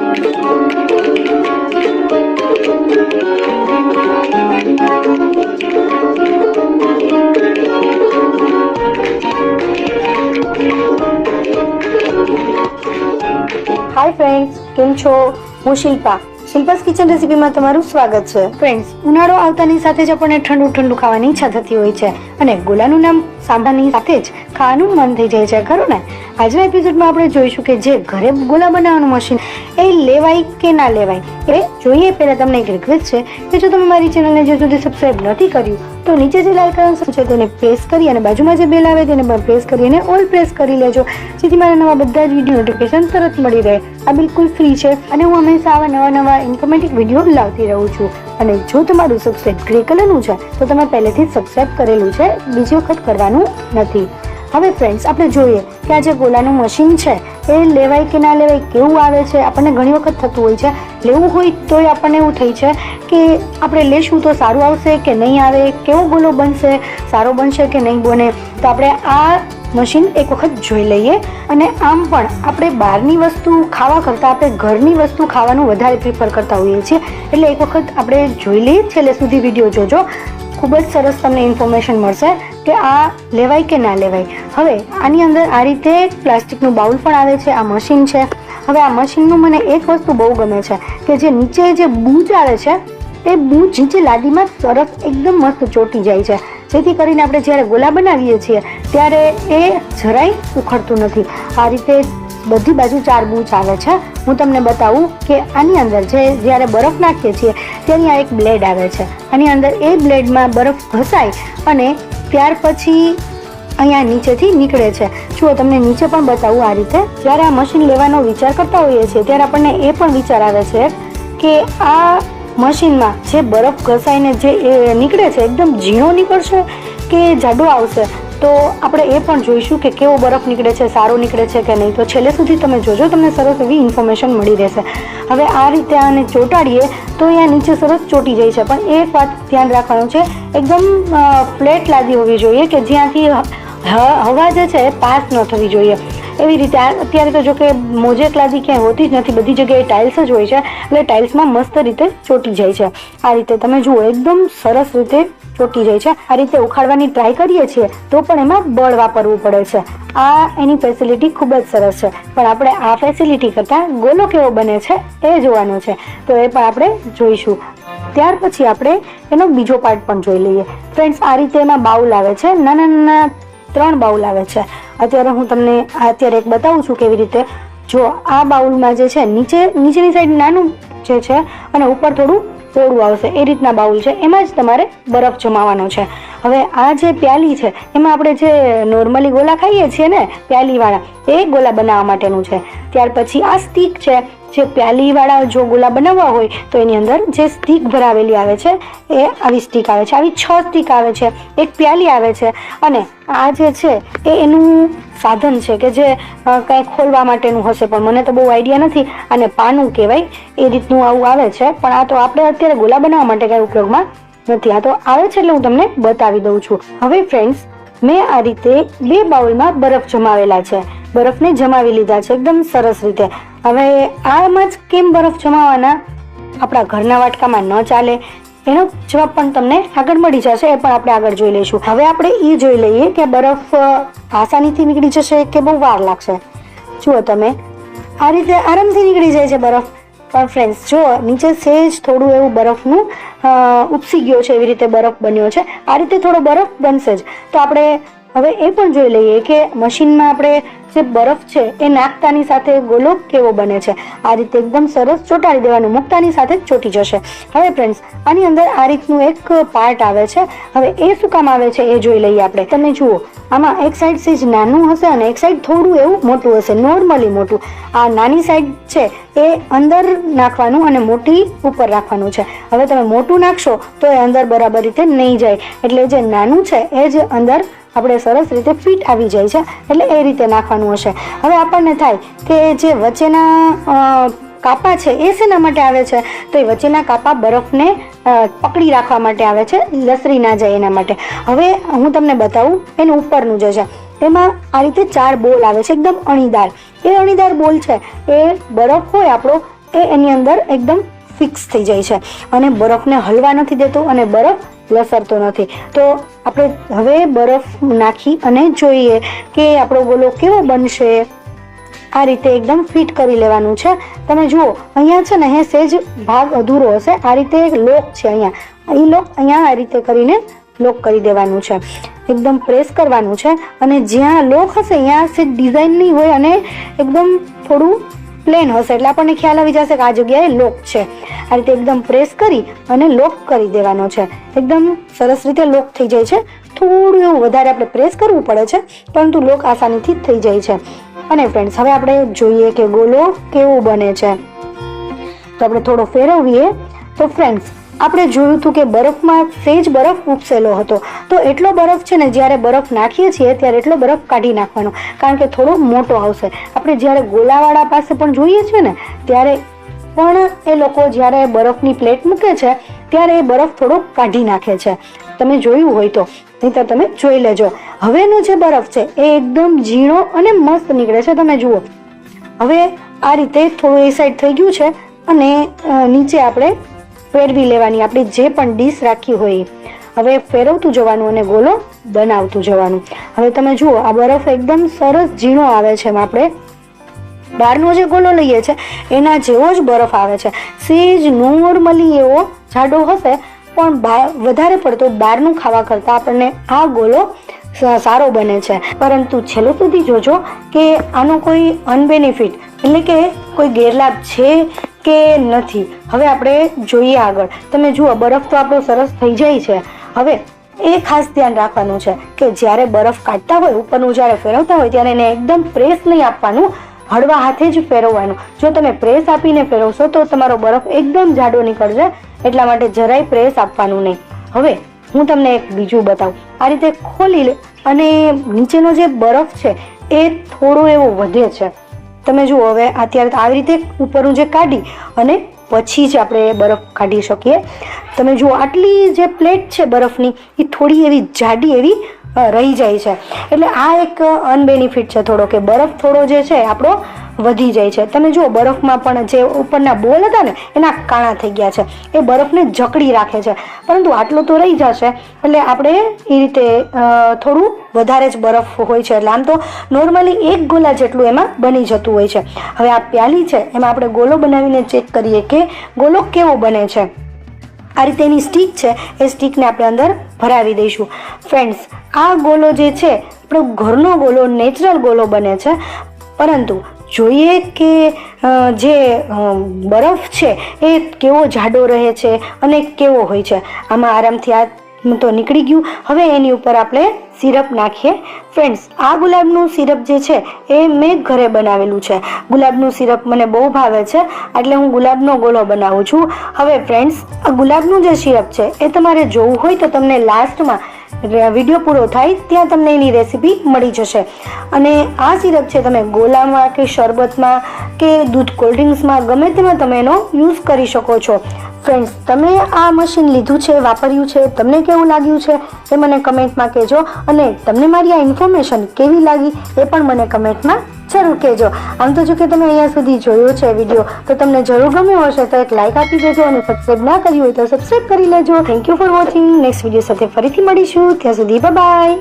Hi friends, केम छो? હું શિલ્પાસ kitchen રેસીપીમાં તમારું સ્વાગત છે. ફ્રેન્ડ્સ, ઉનાળો આવતાની સાથે જ આપણને ઠંડુ ઠંડુ ખાવાની ઈચ્છા થતી હોય છે અને ગોલાનું નામ સાંભળવાની સાથે જ ખાવાનું મન થઈ જાય છે, ખરું ને? આજના એપિસોડમાં આપણે જોઈશું કે જે ઘરે ગોલા બનાવવાનું મશીન એ લેવાય કે ના લેવાય એ જોઈએ. પહેલા તમને એક રિક્વેસ્ટ છે કે જો તમે મારી ચેનલને હજુ સુધી સબસ્ક્રાઇબ નથી કર્યું તો નીચે જે લાલ કલર છે તેને પ્રેસ કરી અને બાજુમાં જે બેલ આવે તેને પણ પ્રેસ કરી અને ઓલ પ્રેસ કરી લેજો, જેથી મારા નવા બધા જ વિડીયો નોટિફિકેશન તરત મળી રહે. આ બિલકુલ ફ્રી છે અને હું હંમેશા આવા નવા ઇન્ફોર્મેટિવ વિડીયો લાવતી રહું છું. અને જો તમારું સબસ્ક્રાઇબ ગ્રે કલરનું છે તો તમે પહેલેથી જ સબસ્ક્રાઇબ કરેલું છે, બીજી વખત કરવાનું નથી. હવે ફ્રેન્ડ્સ, આપણે જોઈએ કે આ જે ગોલાનું મશીન છે એ લેવાય કે ના લેવાય, કેવું આવે છે. આપણને ઘણી વખત થતું હોય છે લેવું હોય તોય આપણને એવું થઈ છે કે આપણે લેશું તો સારું આવશે કે નહીં આવે, કેવો ગોલો બનશે, સારો બનશે કે નહીં બને. તો આપણે આ મશીન એક વખત જોઈ લઈએ. અને આમ પણ આપણે બહારની વસ્તુ ખાવા કરતાં આપણે ઘરની વસ્તુ ખાવાનું વધારે પ્રિફર કરતા હોઈએ છીએ, એટલે એક વખત આપણે જોઈ લઈએ. છેલ્લે સુધી વિડીયો જોજો, ખૂબ જ સરસ તમને ઇન્ફોર્મેશન મળશે કે આ લેવાય કે ના લેવાય. હવે આની અંદર આ રીતે પ્લાસ્ટિકનું બાઉલ પણ આવે છે. આ મશીન છે. હવે આ મશીનનું મને એક વસ્તુ બહુ ગમે છે કે જે નીચે જે બૂચ આવે છે એ બૂચ નીચે લાદીમાં સરસ એકદમ મસ્ત ચોંટી જાય છે, જેથી કરીને આપણે જ્યારે ગોલા બનાવીએ છીએ ત્યારે એ જરાય ઉખડતું નથી. આ રીતે બધી બાજુ 4 બૂચ આવે છે. હું તમને બતાવું કે આની અંદર જ્યારે બરફ નાખીએ છીએ ત્યારે આ એક બ્લેડ આવે છે. આની અંદર એ બ્લેડમાં બરફ ઘસાય અને ત્યાર પછી અહીંયા નીચેથી નીકળે છે. જુઓ, તમને નીચે પણ બતાવું. આ રીતે જ્યારે આ મશીન લેવાનો વિચાર કરતા હોઈએ છીએ ત્યારે આપણને એ પણ વિચાર આવે છે કે આ મશીનમાં જે બરફ ઘસાઈને જે નીકળે છે એકદમ ઝીણો નીકળશે કે જાડો આવશે. તો આપણે એ પણ જોઈશું કે કેવો બરફ નીકળે છે, સારો નીકળે છે કે નહીં. તો છેલ્લે સુધી તમે જોજો, તમને સરસ એવી ઇન્ફોર્મેશન મળી રહેશે. હવે આ રીતે આને ચોંટાડીએ તો અહીંયા નીચે સરસ ચોંટી જાય છે. પણ એક વાત ધ્યાન રાખવાનું છે, એકદમ ફ્લેટ લાદી હોવી જોઈએ કે જ્યાંથી હવા જે છે એ પાસ ન થવી જોઈએ. એવી રીતે અત્યારે તો જો કે મોજેક લાદી ક્યાંય હોતી જ નથી, બધી જગ્યાએ ટાઇલ્સ જ હોય છે, એટલે ટાઇલ્સમાં મસ્ત રીતે ચોંટી જાય છે. આ રીતે તમે જુઓ, એકદમ સરસ રીતે ચોંટી જાય છે. આ રીતે ઉખાડવાની ટ્રાય કરીએ છીએ તો પણ એમાં બળ વાપરવું પડે છે. આ એની ફેસિલિટી ખૂબ જ સરસ છે. પણ આપણે આ ફેસિલિટી કરતાં ગોલો કેવો બને છે એ જોવાનું છે, તો એ પણ આપણે જોઈશું. ત્યાર પછી આપણે એનો બીજો પાર્ટ પણ જોઈ લઈએ. ફ્રેન્ડ્સ, આ રીતે એમાં બાઉલ આવે છે. નાના નાના 3 બાઉલ આવે છે. અત્યારે હું તમને અત્યારે એક બતાવું છું કેવી રીતે. જો આ બાઉલમાં જે છે નીચેની સાઈડ નાનું જે છે અને ઉપર થોડું પોળું આવશે, એ રીતના બાઉલ છે. એમાં જ તમારે બરફ જમાવાનો છે. હવે આ જે પ્યાલી છે એમાં આપણે જે નોર્મલી ગોલા ખાઈએ છીએ ને પ્યાલીવાળા, એ ગોલા બનાવવા માટેનું છે. ત્યાર પછી આ સ્ટીક છે. જે પ્યાલીવાળા જો ગોલા બનાવવા હોય તો એની અંદર જે સ્ટીક ભરાવેલી આવે છે એ આવી સ્ટીક આવે છે. આવી 6 સ્ટીક આવે છે. એક પ્યાલી આવે છે અને આ જે છે એ એનું સાધન છે કે જે કંઈ ખોલવા માટેનું હશે, પણ મને તો બહુ આઈડિયા નથી. અને પાનું કહેવાય, એ રીતનું આવું આવે છે. પણ આ તો આપણે અત્યારે ગોલા બનાવવા માટે કંઈ ઉપયોગમાં નથી. આ તો આવે છે એટલે હું તમને બતાવી દઉં છું. હવે ફ્રેન્ડ્સ, મેં આ રીતે 2 બાઉલમાં બરફ જમાવેલા છે. બરફને જમાવી લીધા છે એકદમ સરસ રીતે. હવે આમાં જ કેમ બરફ જમાવાના, આપણા ઘરના વાટકામાં ન ચાલે, એનો જવાબ પણ તમને આગળ મળી જશે. એ પણ આપણે આગળ જોઈ લઈશું. હવે આપણે એ જોઈ લઈએ કે બરફ આસાનીથી નીકળી જશે કે બહુ વાર લાગશે. જુઓ તમે, આ રીતે આરામથી નીકળી જાય છે બરફ. પણ ફ્રેન્ડ્સ, જો નીચે સહેજ થોડું એવું બરફનું ઉપસી ગયો છે, એવી રીતે બરફ બન્યો છે. આ રીતે થોડો બરફ બનશે જ. તો આપણે હવે એ પણ જોઈ લઈએ કે મશીનમાં આપણે જે બરફ છે એ નાખતાની સાથે ગોલો કેવો બને છે. આ રીતે એકદમ સરસ ચોંટાડી દેવાનું, મૂકતાની સાથે જ ચોંટી જશે. હવે ફ્રેન્ડ્સ, આની અંદર આ રીતનું એક પાર્ટ આવે છે. હવે એ શું કામ આવે છે એ જોઈ લઈએ આપણે. તમે જુઓ, આમાં એક સાઈડ સેજ નાનું હશે અને એક સાઈડ થોડું એવું મોટું હશે, નોર્મલી મોટું. આ નાની સાઈડ છે એ અંદર નાખવાનું અને મોટી ઉપર રાખવાનું છે. હવે તમે મોટું નાખશો તો એ અંદર બરાબર રીતે નહીં જાય, એટલે જે નાનું છે એ જ અંદર આપણે સરસ રીતે ફિટ આવી જાય છે, એટલે એ રીતે નાખવાનું હશે. હવે આપણને થાય કે જે વચ્ચેના કાપા છે એ શેના માટે આવે છે, તો એ વચ્ચેના કાપા બરફને પકડી રાખવા માટે આવે છે, લસરી ના જાય એના માટે. હવે હું તમને બતાવું એનું ઉપરનું જે છે એમાં આ રીતે 4 બોલ આવે છે, એકદમ અણીદાર. એ અણીદાર બોલ છે એ બરફ હોય આપણો એ એની અંદર એકદમ ફિક્સ થઈ જાય છે અને બરફને હલવા નથી દેતો અને બરફ લસરતો નથી. તો આપણે હવે બરફ નાખી અને જોઈએ કે આપણો ગોલો કેવો બનશે. આ રીતે એકદમ ફિટ કરી લેવાનું છે. તમે જુઓ અહીંયા છે ને સહેજ ભાગ અધૂરો હશે. આ રીતે એક લોક છે અહીંયા, એ લોક અહીંયા આ રીતે કરીને લોક કરી દેવાનું છે. એકદમ પ્રેસ કરવાનું છે અને જ્યાં લોક હશે અહીંયા સહેજ ડિઝાઇન નહીં હોય અને એકદમ થોડું પ્લેન હશે એટલે આપણને ખ્યાલ આવી જશે કે આ જગ્યાએ લોક છે. આ રીતે એકદમ પ્રેસ કરી અને લોક કરી દેવાનો છે. એકદમ સરસ રીતે લોક થઈ જાય છે. થોડું એવું વધારે આપણે પ્રેસ કરવું પડે છે પરંતુ લોક આસાનીથી થઈ જાય છે. અને ફ્રેન્ડ્સ હવે આપણે જોઈએ કે ગોલો કેવો બને છે. તો આપણે થોડો ફેરવીએ તો ફ્રેન્ડ્સ આપણે જોયું હતું કે બરફમાં સહેજ બરફ ઉપસેલો હતો. તો એટલો બરફ છે ને જ્યારે બરફ નાખીએ છીએ ત્યારે એટલો બરફ કાઢી નાખવાનો, કારણ કે થોડો મોટો આવશે. આપણે જ્યારે ગોલાવાળા પાસે પણ જોઈએ છીએ ને ત્યારે પણ એ લોકો જ્યારે બરફની પ્લેટ મૂકે છે ત્યારે એ બરફ થોડો કાઢી નાખે છે. તમે જોયું હોય તો, નહીં તો તમે જોઈ લેજો. હવેનો જે બરફ છે એ એકદમ ઝીણો અને મસ્ત નીકળે છે. તમે જુઓ હવે આ રીતે થોડું એ સાઈડ થઈ ગયું છે અને નીચે આપણે ફેરવી લેવાની આપણી જે પણ ડીશ રાખી હોય. હવે ફેરવતું જવાનું અને ગોલો બનાવતું જવાનું. હવે તમે જુઓ આ બરફ એકદમ સરસ ઝીણો આવે છે. આપણે બહારનો જે ગોલો લઈએ છીએ એના જેવો જ બરફ આવે છે. સહેજ નોર્મલી એવો જાડો હશે પણ વધારે પડતો બહારનું ખાવા કરતાં આપણને આ ગોલો સારો બને છે. પરંતુ છેલ્લે સુધી જોજો કે આનો કોઈ અનબેનિફિટ એટલે કે કોઈ ગેરલાભ છે કે નથી. હવે આપણે જોઈએ આગળ. તમે જુઓ બરફ તો આપણો સરસ થઈ જાય છે. હવે એ ખાસ ધ્યાન રાખવાનું છે કે જ્યારે બરફ કાઢતા હોય ઉપરનું જ્યારે ફેરવતા હોય ત્યારે એને એકદમ પ્રેસ નહીં આપવાનું, હળવા હાથે જ ફેરવવાનું. જો તમે પ્રેસ આપીને ફેરવશો તો તમારો બરફ એકદમ જાડો નીકળશે. એટલા માટે જરાય પ્રેસ આપવાનું નહીં. હવે હું તમને એક બીજું બતાવું. આ રીતે ખોલી અને નીચેનો જે બરફ છે એ થોડો એવો વધે છે. તમે જુઓ હવે અત્યારે આવી રીતે ઉપરનું જે કાઢી અને પછી જ આપણે બરફ કાઢી શકીએ. તમે જુઓ આટલી જે પ્લેટ છે બરફની એ થોડી એવી જાડી એવી રહી જાય છે. એટલે આ એક અનબેનિફિટ છે થોડો, કે બરફ થોડો જે છે આપણો વધી જાય છે. તમે જુઓ બરફમાં પણ જે ઉપરના બોલ હતા ને એના કાણા થઈ ગયા છે. એ બરફને જકડી રાખે છે. પરંતુ આટલો તો રહી જશે એટલે આપણે એ રીતે થોડું વધારે જ બરફ હોય છે. એટલે આમ તો નોર્મલી એક ગોલા જેટલું એમાં બની જતું હોય છે. હવે આ પ્યાલી છે એમાં આપણે ગોલો બનાવીને ચેક કરીએ કે ગોલો કેવો બને છે. આ રીતે એની સ્ટીક છે એ સ્ટીકને આપણે અંદર ભરાવી દઈશું. ફ્રેન્ડ્સ આ ગોલો જે છે આપણો ઘરનો ગોલો, નેચરલ ગોલો બને છે. પરંતુ જોઈએ કે જે બરફ છે એ કેવો જાડો રહે છે અને કેવો હોય છે. આમાં આરામથી આ તો નીકળી ગયું. હવે એની ઉપર આપણે સિરપ નાખીએ. ફ્રેન્ડ્સ આ ગુલાબનું સિરપ જે છે એ મેં ઘરે બનાવેલું છે. ગુલાબનું સિરપ મને બહુ ભાવે છે એટલે હું ગુલાબનો ગોલો બનાવું છું. હવે ફ્રેન્ડ્સ આ ગુલાબનું જે સિરપ છે એ તમારે જોવું હોય તો તમને લાસ્ટમાં વિડીયો પૂરો થાય ત્યાં તમને એની રેસીપી મળી જશે. અને આ સિરપ છે તમે ગોલામાં કે શરબતમાં કે દૂધ કોલ્ડ્રિંક્સમાં ગમે તેમાં તમે એનો યુઝ કરી શકો છો. ફ્રેન્ડ્સ તમે આ મશીન લીધું છે, વાપર્યું છે, તમને કેવું લાગ્યું છે એ મને કમેન્ટમાં કહેજો. અને તમને મારી આ ઇન્ફોર્મેશન કેવી લાગી એ પણ મને કમેન્ટમાં જરૂર કહેજો. આમ તો જો કે તમે અહીંયા સુધી જોયો છે વિડીયો તો તમને જરૂર ગમ્યો હશે તો એક લાઇક આપી દેજો અને સબસ્ક્રાઈબ ના કર્યું હોય તો સબસ્ક્રાઈબ કરી લેજો. Thank you for watching. Next video સાથે ફરીથી મળીશું. ત્યાં સુધી બાય બાય.